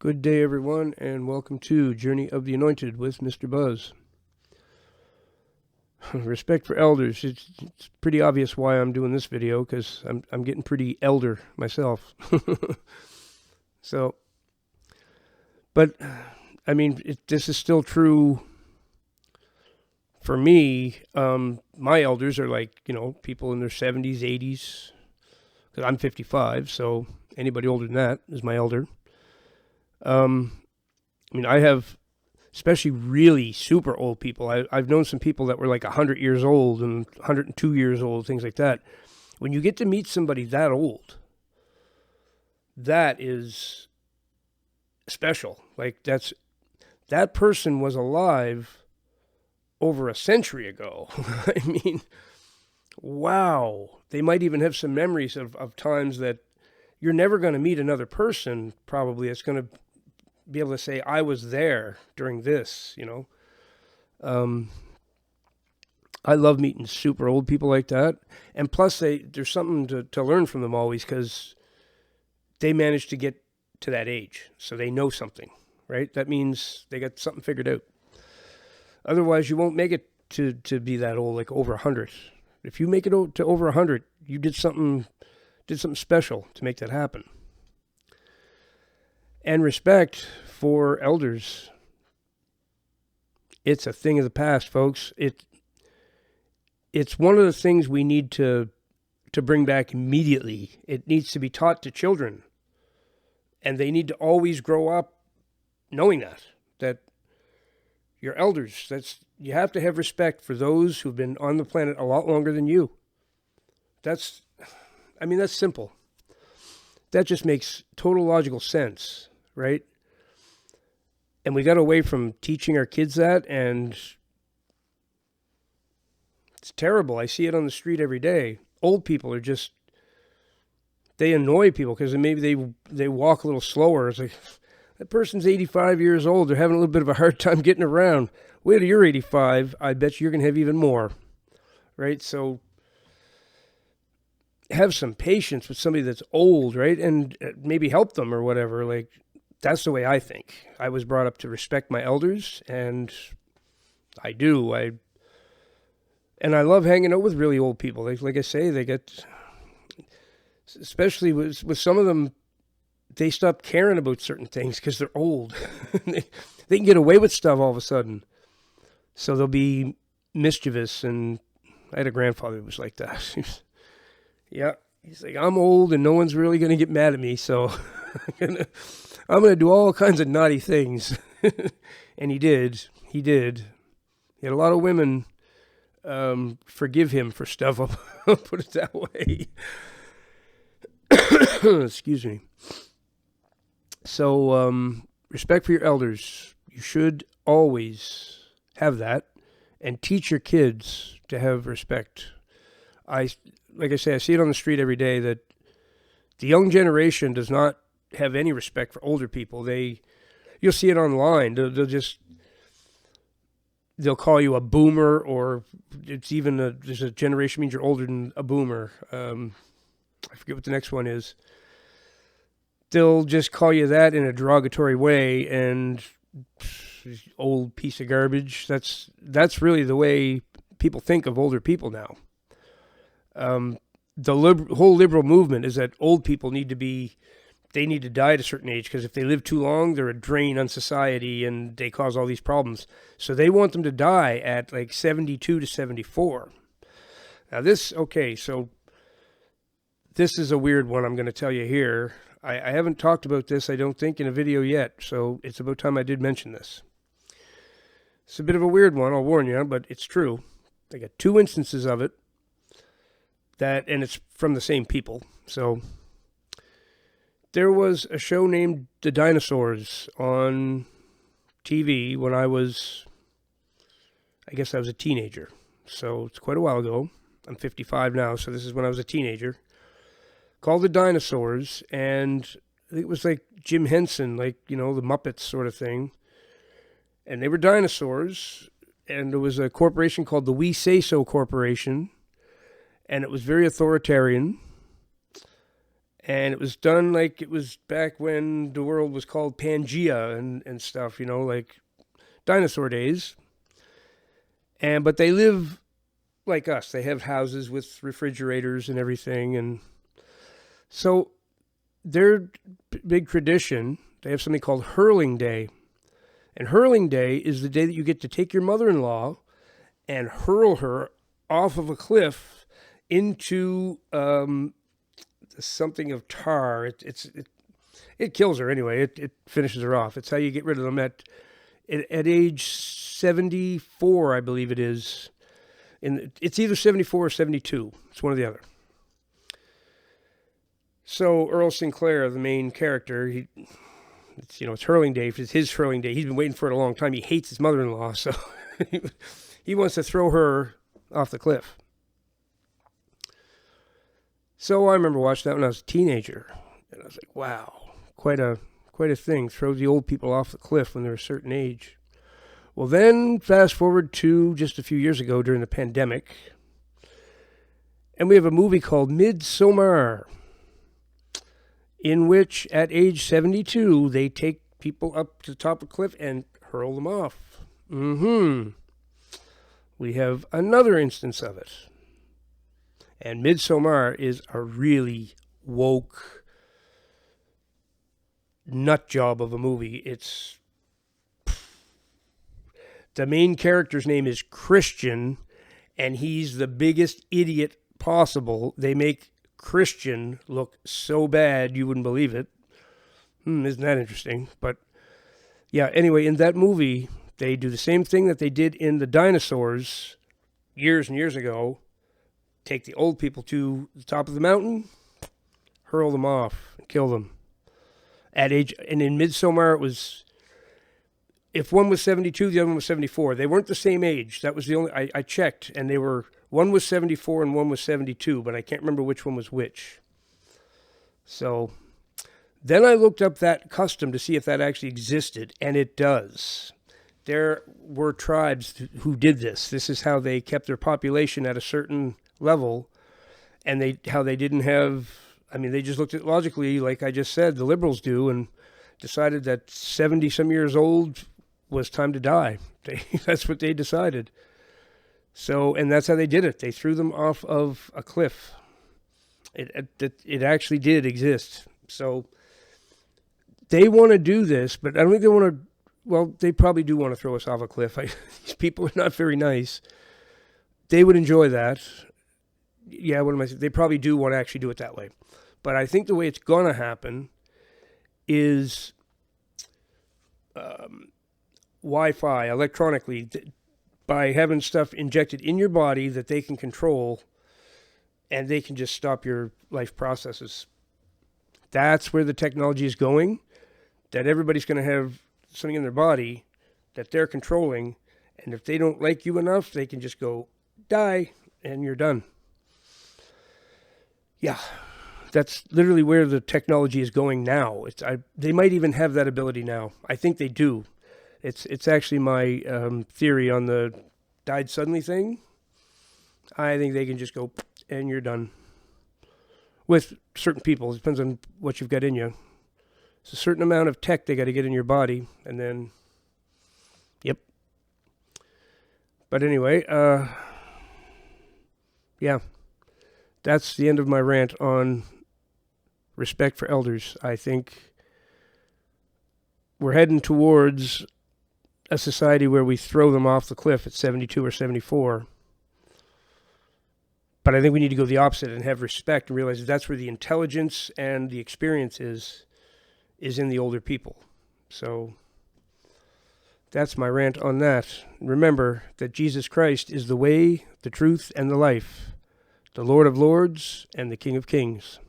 Good day, everyone, and welcome to Journey of the Anointed with Mr. Buzz. Respect for elders. It's pretty obvious why I'm doing this video, because I'm getting pretty elder myself. So, but, I mean, this is still true for me. My elders are like, people in their 70s, 80s, because I'm 55, so anybody older than that is my elder. I have, especially really super old people. I've known some people that were like 100 years old and 102 years old, things like that. When you get to meet somebody that old, that is special. Like that person was alive over a century ago. I mean, wow. They might even have some memories of times that you're never going to meet another person, probably, that's going to be able to say, I was there during this, I love meeting super old people like that. And plus, there's something to learn from them always, because they managed to get to that age. So they know something, right? That means they got something figured out. Otherwise, you won't make it to be that old, like over 100. If you make it to over 100, you did something special to make that happen. And respect for elders. It's a thing of the past, folks. It's one of the things we need to bring back immediately. It needs to be taught to children. And they need to always grow up knowing that your elders, you have to have respect for those who've been on the planet a lot longer than you. That's simple. That just makes total logical sense, right? And we got away from teaching our kids that, and it's terrible. I see it on the street every day. Old people are they annoy people because maybe they walk a little slower. It's like, that person's 85 years old. They're having a little bit of a hard time getting around. Wait till you're 85. I bet you're going to have even more, right? So have some patience with somebody that's old, right? And maybe help them or whatever. Like, that's the way I think. I was brought up to respect my elders, and I do. And I love hanging out with really old people. Like I say, they get, especially with some of them, they stop caring about certain things because they're old. They can get away with stuff all of a sudden. So they'll be mischievous. And I had a grandfather who was like that. Yeah, he's like, I'm old and no one's really going to get mad at me, so I'm going to do all kinds of naughty things. And he did. He had a lot of women forgive him for stuff, I'll put it that way. Excuse me. So, respect for your elders. You should always have that, and teach your kids to have respect. Like I say, I see it on the street every day that the young generation does not have any respect for older people. You'll see it online. They'll call you a boomer, or it's even there's a generation means you're older than a boomer. I forget what the next one is. They'll just call you that in a derogatory way, and old piece of garbage. That's really the way people think of older people now. The whole liberal movement is that old people need to die at a certain age, because if they live too long, they're a drain on society and they cause all these problems. So they want them to die at like 72 to 74. Now this is a weird one I'm going to tell you here. I haven't talked about this, I don't think, in a video yet, so it's about time I did mention this. It's a bit of a weird one, I'll warn you, but it's true. I got two instances of it. And it's from the same people. So there was a show named The Dinosaurs on TV when I was a teenager. So it's quite a while ago. I'm 55 now, so this is when I was a teenager. Called The Dinosaurs, and I think it was like Jim Henson, like, the Muppets sort of thing. And they were dinosaurs, and there was a corporation called the We Say So Corporation, and it was very authoritarian. And it was done like it was back when the world was called Pangea and stuff, like dinosaur days. But they live like us. They have houses with refrigerators and everything. And so their big tradition, they have something called Hurling Day. And Hurling Day is the day that you get to take your mother-in-law and hurl her off of a cliff into something of tar. It kills her anyway. It finishes her off. It's how you get rid of them at age 74, I believe it is. It's either 74 or 72. It's one or the other. So Earl Sinclair, the main character, it's Hurling Day. It's his Hurling Day. He's been waiting for it a long time. He hates his mother-in-law, so he wants to throw her off the cliff. So I remember watching that when I was a teenager, and I was like, wow, quite a thing. Throw the old people off the cliff when they're a certain age. Well, then fast forward to just a few years ago during the pandemic, and we have a movie called Midsommar, in which at age 72, they take people up to the top of a cliff and hurl them off. We have another instance of it. And Midsommar is a really woke nut job of a movie. The main character's name is Christian, and he's the biggest idiot possible. They make Christian look so bad you wouldn't believe it. Isn't that interesting? But yeah, anyway, in that movie, they do the same thing that they did in the dinosaurs years and years ago. Take the old people to the top of the mountain, hurl them off, and kill them. And in Midsommar, it was, if one was 72, the other one was 74. They weren't the same age. That was the only, I checked, and one was 74 and one was 72, but I can't remember which one was which. So then I looked up that custom to see if that actually existed, and it does. There were tribes who did this. This is how they kept their population at a certain level, and they didn't have, they just looked at it logically, like I just said, the liberals do, and decided that 70-some years old was time to die. That's what they decided. So, and that's how they did it. They threw them off of a cliff. It actually did exist. So they want to do this, but I don't think they want to, well, they probably do want to throw us off a cliff. These people are not very nice. They would enjoy that. Yeah, what am I saying? They probably do want to actually do it that way. But I think the way it's going to happen is Wi-Fi, electronically, by having stuff injected in your body that they can control, and they can just stop your life processes. That's where the technology is going, that everybody's going to have something in their body that they're controlling, and if they don't like you enough, they can just go, die, and you're done. Yeah, that's literally where the technology is going now. They might even have that ability now. I think they do. It's actually my theory on the died suddenly thing. I think they can just go, and you're done. With certain people, it depends on what you've got in you. It's a certain amount of tech they got to get in your body, and then, yep. But anyway, yeah. That's the end of my rant on respect for elders. I think we're heading towards a society where we throw them off the cliff at 72 or 74. But I think we need to go the opposite and have respect and realize that's where the intelligence and the experience is in the older people. So that's my rant on that. Remember that Jesus Christ is the way, the truth, and the life, the Lord of Lords, and the King of Kings.